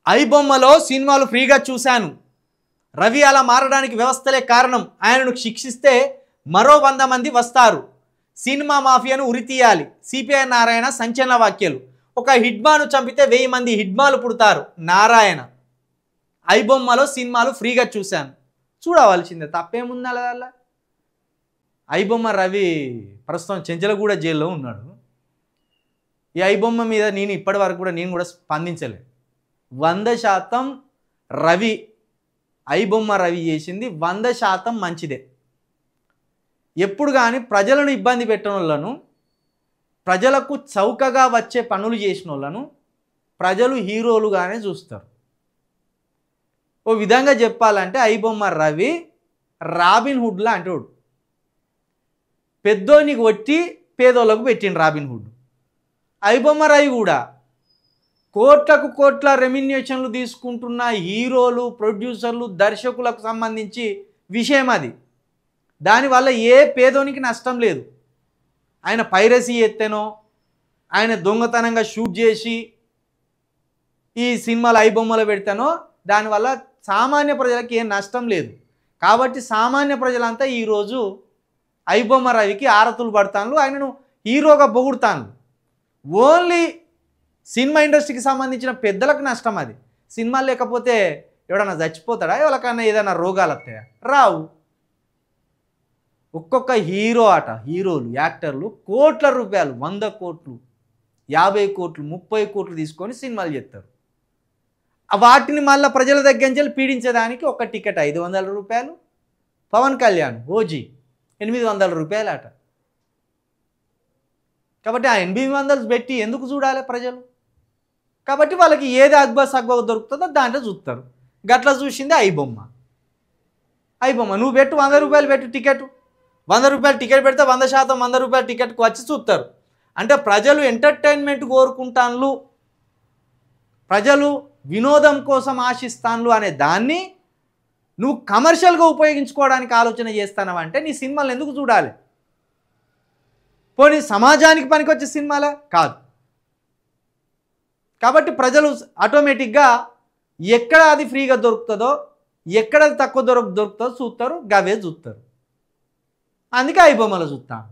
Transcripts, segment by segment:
ఐబొమ్మలో సినిమాలు ఫ్రీగా చూశాను. రవి అలా మారడానికి వ్యవస్థలే కారణం. ఆయనను శిక్షిస్తే మరో 100 మంది వస్తారు. సినిమా మాఫియాను ఉరితీయాలి. సిపిఐ నారాయణ సంచలన వ్యాఖ్యలు. ఒక హిడ్మాను చంపితే 1000 మంది హిడ్మాలు పుడతారు. నారాయణ. ఐబొమ్మలో సినిమాలు ఫ్రీగా చూశాను. చూడవలసిందే, తప్పేముంది అలా. ఐబొమ్మ రవి ప్రస్తుతం చెంచలగూడ జైల్లో ఉన్నాడు. ఈ ఐబొమ్మ మీద నేను ఇప్పటి వరకు కూడా స్పందించలేదు. 100% రవి, ఐబొమ్మ రవి చేసింది 100% మంచిదే. ఎప్పుడు కానీ ప్రజలను ఇబ్బంది పెట్టిన వాళ్ళను, ప్రజలకు చౌకగా వచ్చే పనులు చేసిన వాళ్ళను ప్రజలు హీరోలుగానే చూస్తారు. ఓ విధంగా చెప్పాలంటే ఐబొమ్మ రవి రాబిన్ హుడ్ లాంటివాడు. పెద్దోని కొట్టి పేదోళ్ళకు పెట్టిండు రాబిన్ హుడ్. ఐబొమ్మ రవి కూడా కోట్లకు కోట్ల రెమ్యునరేషన్లు తీసుకుంటున్న హీరోలు, ప్రొడ్యూసర్లు, దర్శకులకు సంబంధించి విషయం అది. దానివల్ల ఏ పేదోనికి నష్టం లేదు. ఆయన పైరసీ ఎత్తేనో, ఆయన దొంగతనంగా షూట్ చేసి ఈ సినిమాలు ఐబొమ్మలో పెడతానో దానివల్ల సామాన్య ప్రజలకు ఏం నష్టం లేదు. కాబట్టి సామాన్య ప్రజలంతా ఈరోజు ఐబొమ్మ రవికి ఆరతులు పడతాను, ఆయనను హీరోగా పొగుడుతాను. ఓన్లీ సినిమా ఇండస్ట్రీకి సంబంధించిన పెద్దలకు నష్టం అది. సినిమాలు లేకపోతే ఎవడన్నా చచ్చిపోతాడా? ఎవరికన్నా ఏదైనా రోగాలు వస్తాయా? రావు. ఒక్కొక్క హీరో హీరోలు, యాక్టర్లు కోట్ల రూపాయలు, 100 కోట్లు, 50 కోట్లు, 30 కోట్లు తీసుకొని సినిమాలు చేస్తారు. వాటిని మళ్ళీ ప్రజల దగ్గర నుంచి పీడించడానికి ఒక టికెట్ 500 రూపాయలు. పవన్ కళ్యాణ్ ఓజీ 800 రూపాయలు అట. కాబట్టి ఆ 800 పెట్టి ఎందుకు చూడాలి ప్రజలు? కాబట్టి వాళ్ళకి ఏది అగ్బా దొరుకుతుందో దాంట్లో చూస్తారు. గట్లా చూసింది ఐబొమ్మ. నువ్వు పెట్టు 100 రూపాయలు పెట్టు టికెట్. 100 రూపాయలు టికెట్ పెడితే 100% 100 రూపాయల టికెట్కి వచ్చి చూస్తారు. అంటే ప్రజలు ఎంటర్టైన్మెంట్ కోరుకుంటాన్లు, ప్రజలు వినోదం కోసం ఆశిస్తాన్లు అనే దాన్ని నువ్వు కమర్షియల్గా ఉపయోగించుకోవడానికి ఆలోచన చేస్తానవంటే నీ సినిమాలు ఎందుకు చూడాలి? పోనీ సమాజానికి పనికొచ్చే సినిమాలా? కాదు. కాబట్టి ప్రజలు ఆటోమేటిక్గా ఎక్కడ అది ఫ్రీగా దొరుకుతుందో, ఎక్కడ అది తక్కువ దొరుకుతుందో చూస్తారు, గవే చూస్తారు. అందుకే ఐబొమ్మలో చూస్తాను.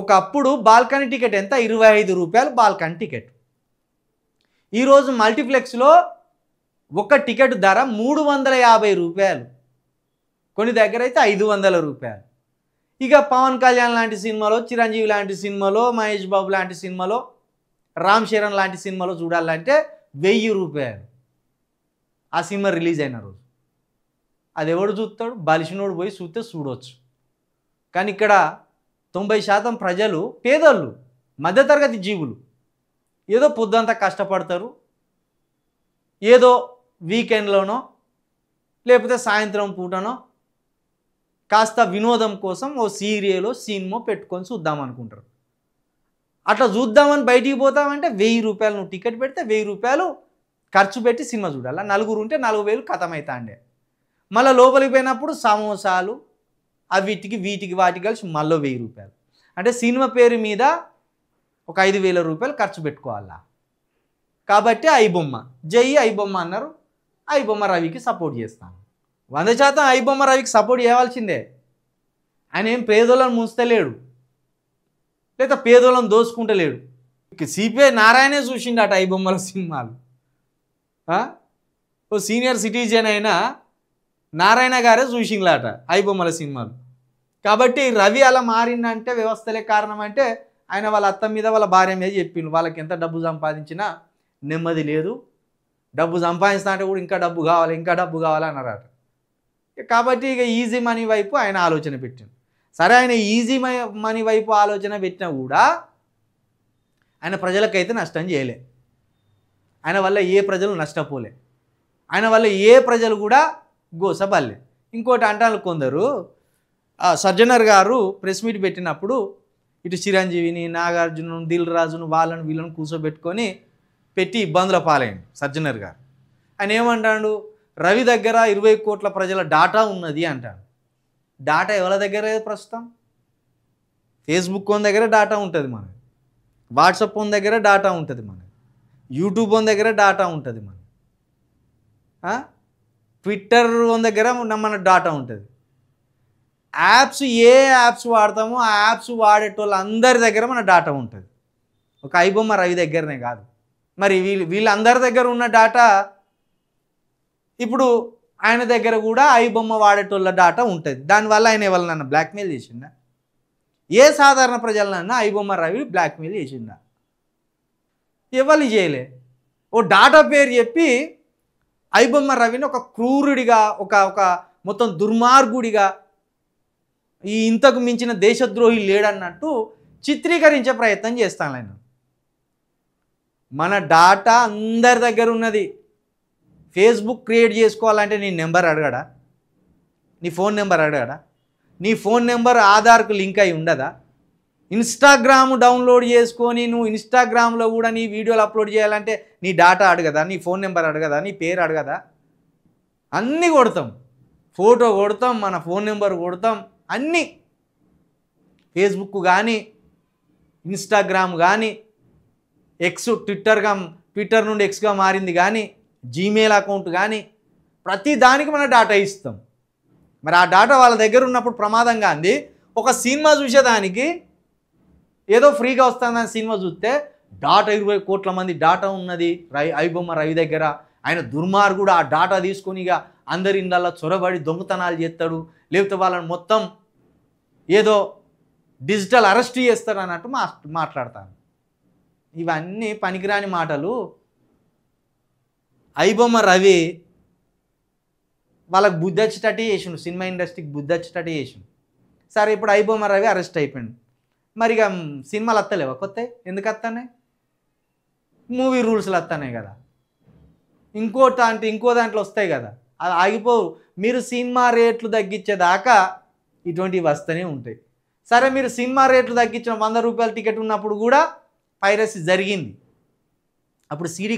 ఒకప్పుడు బాల్కనీ టికెట్ ఎంత? 25 రూపాయలు బాల్కనీ టికెట్. ఈరోజు మల్టీప్లెక్స్లో ఒక టికెట్ ధర 350 రూపాయలు, కొన్ని దగ్గర అయితే 500 రూపాయలు. ఇక పవన్ కళ్యాణ్ లాంటి సినిమాలో, చిరంజీవి లాంటి సినిమాలో, మహేష్ బాబు లాంటి సినిమాలో, రామ్ చరణ్ లాంటి సినిమాలో చూడాలంటే 1000 రూపాయలు. ఆ సినిమా రిలీజ్ అయిన రోజు అది ఎవడు చూస్తాడు? బలిసినోడు పోయి చూస్తే చూడవచ్చు. కానీ ఇక్కడ 90% ప్రజలు పేదోళ్ళు, మధ్యతరగతి జీవులు. ఏదో పొద్దంతా కష్టపడతారు, ఏదో వీకెండ్లోనో లేకపోతే సాయంత్రం పూటనో కాస్త వినోదం కోసం ఓ సీరియలో సినిమా పెట్టుకొని చూద్దాం అనుకుంటారు. అట్లా చూద్దామని బయటికి పోతామంటే 1000 రూపాయలు నువ్వు టికెట్ పెడితే 1000 రూపాయలు ఖర్చు పెట్టి సినిమా చూడాలి. 4 ఉంటే 4000 ఖతమవుతాండే. మళ్ళీ లోపలికి పోయినప్పుడు సమోసాలు వీటికి కలిసి మళ్ళీ 1000 రూపాయలు. అంటే సినిమా పేరు మీద ఒక 5000 రూపాయలు ఖర్చు పెట్టుకోవాలా. కాబట్టి ఐబొమ్మ, జై ఐబొమ్మ అన్నారు. ఐబొమ్మ రవికి సపోర్ట్ చేస్తాను. 100% ఐబొమ్మ రవికి సపోర్ట్ చేయవలసిందే. ఆయన ఏం పేదోళ్ళని ముంచలేడు, లేదా పేదోళ్ళని దోసుకుంటలేడు. సిపిఐ నారాయణే చూసిండట ఐబొమ్మల సినిమాలు. ఓ సీనియర్ సిటిజన్ అయినా నారాయణ గారే చూసిండ్లాట ఐబొమ్మల సినిమాలు. కాబట్టి రవి అలా మారిందంటే వ్యవస్థలే కారణం అంటే ఆయన వాళ్ళ అత్త మీద, వాళ్ళ భార్య మీద చెప్పిండు. వాళ్ళకి ఎంత డబ్బు సంపాదించినా నెమ్మది లేదు, డబ్బు సంపాదిస్తా అంటే కూడా ఇంకా డబ్బు కావాలి అన్నారట. కాబట్టి ఇక ఈజీ మనీ వైపు ఆయన ఆలోచన పెట్టిండు. సరే, ఆయన ఈజీ మనీ వైపు ఆలోచన పెట్టినా కూడా ఆయన ప్రజలకైతే నష్టం చేయలే. ఆయన వల్ల ఏ ప్రజలు నష్టపోలే, ఆయన వల్ల ఏ ప్రజలు కూడా గోసపల్లే. ఇంకోటి అంటాను, కొందరు సజ్జనర్ గారు ప్రెస్ మీట్ పెట్టినప్పుడు ఇటు చిరంజీవిని, నాగార్జును, దిల్ రాజును, వీళ్ళను కూర్చోబెట్టుకొని పెట్టి ఇబ్బందుల పాలైంది సజ్జనర్ గారు. ఆయన ఏమంటాడు? రవి దగ్గర 20 కోట్ల ప్రజల డాటా ఉన్నది అంటాడు. డాటా ఎవరి దగ్గర లేదు ప్రస్తుతం? ఫేస్బుక్ ఓన్ దగ్గర డాటా ఉంటుంది మనకి, వాట్సాప్ ఓన్ దగ్గర డాటా ఉంటుంది మనకి, యూట్యూబ్ వన్ దగ్గర డాటా ఉంటుంది, ట్విట్టర్ వన్ దగ్గర మన డాటా ఉంటుంది. యాప్స్ ఏ యాప్స్ వాడతామో ఆ యాప్స్ వాడేటోళ్ళు అందరి దగ్గర మన డాటా ఉంటుంది. ఒక ఐబొమ్మ రవి దగ్గరనే కాదు. మరి వీళ్ళందరి దగ్గర ఉన్న డాటా ఇప్పుడు ఆయన దగ్గర కూడా ఐబొమ్మ వాడేటోళ్ళ డాటా ఉంటుంది. దానివల్ల ఆయన ఎవరినన్నా బ్లాక్మెయిల్ చేసిండా? ఏ సాధారణ ప్రజలనన్నా ఐబొమ్మ రవి బ్లాక్మెయిల్ చేసిండా? ఎవరు చేయలే. ఓ డాటా పేరు చెప్పి ఐబొమ్మ రవిని ఒక క్రూరుడిగా, ఒక మొత్తం దుర్మార్గుడిగా, ఈ ఇంతకు మించిన దేశద్రోహి లేడన్నట్టు చిత్రీకరించే ప్రయత్నం చేస్తాను ఆయన. మన డాటా అందరి దగ్గర ఉన్నది. ఫేస్బుక్ క్రియేట్ చేసుకోవాలంటే నీ నెంబర్ అడగడా? నీ ఫోన్ నెంబర్ అడగడా? నీ ఫోన్ నెంబర్ ఆధార్కు లింక్ అయి ఉండదా? ఇన్స్టాగ్రామ్ డౌన్లోడ్ చేసుకొని నువ్వు ఇన్స్టాగ్రామ్లో కూడా నీ వీడియోలు అప్లోడ్ చేయాలంటే నీ డాటా అడగదా? నీ ఫోన్ నెంబర్ అడగదా? నీ పేరు అడగదా? అన్నీ కొడతాం, ఫోటో కొడతాం, మన ఫోన్ నెంబర్ కొడతాం, అన్నీ. ఫేస్బుక్ కానీ, ఇన్స్టాగ్రామ్ కానీ, ఎక్స్ ట్విట్టర్ నుండి ఎక్స్గా మారింది కానీ, జీమెయిల్ అకౌంట్ కానీ, ప్రతి దానికి మన డాటా ఇస్తాం. మరి ఆ డాటా వాళ్ళ దగ్గర ఉన్నప్పుడు ప్రమాదంగా అంది. ఒక సినిమా చూసేదానికి ఏదో ఫ్రీగా వస్తుందని సినిమా చూస్తే డాటా 20 కోట్ల మంది డాటా ఉన్నది ఐబొమ్మ రవి దగ్గర. ఆయన దుర్మార్గుడు. ఆ డాటా తీసుకొని ఇక అందరి ఇళ్ళల్లో చొరబడి దొంగతనాలు చేస్తాడు, లేకపోతే వాళ్ళని మొత్తం ఏదో డిజిటల్ అరెస్ట్ చేస్తాడు అన్నట్టు మాట్లాడతాను. ఇవన్నీ పనికిరాని మాటలు. ఐబొమ్మ రవి వాళ్ళకి బుద్ధి వచ్చేటట్టు చేసిండు, సినిమా ఇండస్ట్రీకి బుద్ధి వచ్చేటట్టు చేసిండు. సరే, ఇప్పుడు ఐబొమ్మ రవి అరెస్ట్ అయిపోయింది. మరి ఇక సినిమాలు వస్తలేవా కొత్త? ఎందుకు వస్తున్నాయి? మూవీ రూల్స్లు వస్తున్నాయి కదా, ఇంకో దాంట్లో వస్తాయి కదా, అది ఆగిపోవు. మీరు సినిమా రేట్లు తగ్గించేదాకా ఇటువంటివి వస్తూనే ఉంటాయి. సరే, మీరు సినిమా రేట్లు తగ్గించిన 100 రూపాయల టికెట్ ఉన్నప్పుడు కూడా పైరసీ జరిగింది. అప్పుడు సీడీ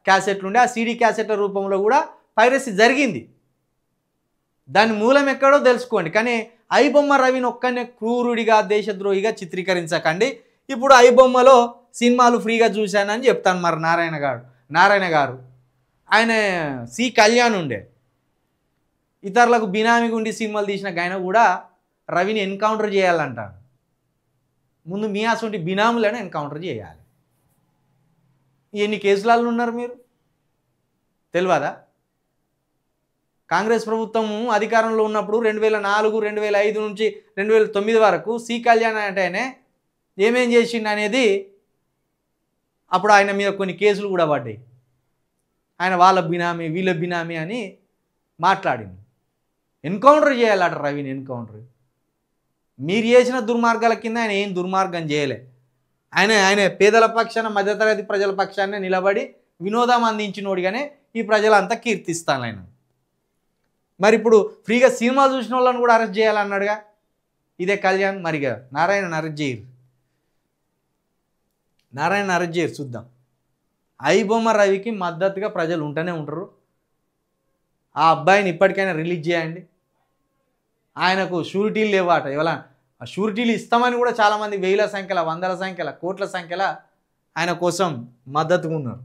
క్యాసెట్లు ఉండే, ఆ సీడీ క్యాసెట్ల రూపంలో కూడా పైరసీ జరిగింది. దాని మూలం ఎక్కడో తెలుసుకోండి. కానీ ఐబొమ్మ రవిని ఒక్కనే క్రూరుడిగా, దేశద్రోహిగా చిత్రీకరించకండి. ఇప్పుడు ఐబొమ్మలో సినిమాలు ఫ్రీగా చూశానని చెప్తాను. మరి నారాయణ గారు ఆయన సి కళ్యాణ్ ఉండే, ఇతరులకు బినామీగా ఉండి సినిమాలు తీసిన ఆయన కూడా రవిని ఎన్కౌంటర్ చేయాలంట. ముందు మీ అసలు బినాములను ఎన్కౌంటర్ చేయాలి. ఎన్ని కేసులలో ఉన్నారు మీరు తెలియదా? కాంగ్రెస్ ప్రభుత్వం అధికారంలో ఉన్నప్పుడు 2004, 2005 నుంచి 2009 వరకు సి కళ్యాణ్ అంటేనే ఏమేం చేసిండు అనేది అప్పుడు ఆయన మీద కొన్ని కేసులు కూడా పడ్డాయి. ఆయన వాళ్ళ బినామీ, వీళ్ళ బినామీ అని మాట్లాడింది. ఎన్కౌంటర్ చేయాలట రవిని, ఎన్కౌంటర్. మీరు చేసిన దుర్మార్గాల కింద ఆయన ఏం దుర్మార్గం చేయలే. ఆయన పేదల పక్షాన, మధ్యతరగతి ప్రజల పక్షాన నిలబడి వినోదం అందించినోడిగానే ఈ ప్రజలంతా కీర్తిస్తాను ఆయన. మరి ఇప్పుడు ఫ్రీగా సినిమాలు చూసిన వాళ్ళని కూడా అరెస్ట్ చేయాలన్నాడుగా ఇదే కళ్యాణ్. మరిగా నారాయణ అరెస్ట్ చేయరు. చూద్దాం. ఐబొమ్మ రవికి మద్దతుగా ప్రజలు ఉంటూనే ఉంటారు. ఆ అబ్బాయిని ఇప్పటికైనా రిలీజ్ చేయండి. ఆయనకు షూరిటీలు లేవాట. ఇవాళ ఆ షూరిటీలు ఇస్తామని కూడా చాలామంది వేల సంఖ్యల, వందల సంఖ్యల, కోట్ల సంఖ్యల ఆయన కోసం మద్దతుగా ఉన్నారు.